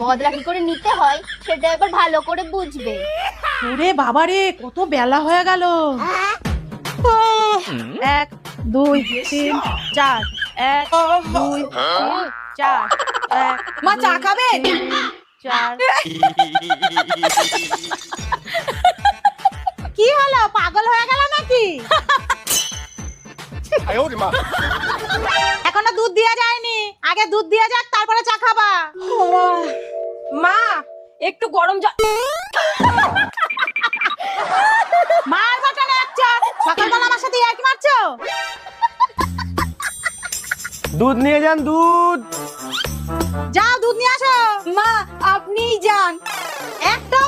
বদলা কি করে নিতে হয় সেটা এবার ভালো করে বুঝবে। ওরে বাবা রে, কত বেলা হয়ে গেল। 1 2 3 4 1 2 3 4 1 মা চা খাবেন? 4 কি হলো, পাগল হয়ে গেল নাকি? এখনো দুধ দেয়া যায়নি, আগে দুধ দেয়া যাক তারপরে চা খাবা। মা একটু গরম জল। মার বাটানে এক চট, সকালবেলা আমার সাথে ইয়ার্কি মারছো? দুধ নিয়ে যান, দুধ। যাও দুধ নিয়ে আসো। মা আপনিই যান।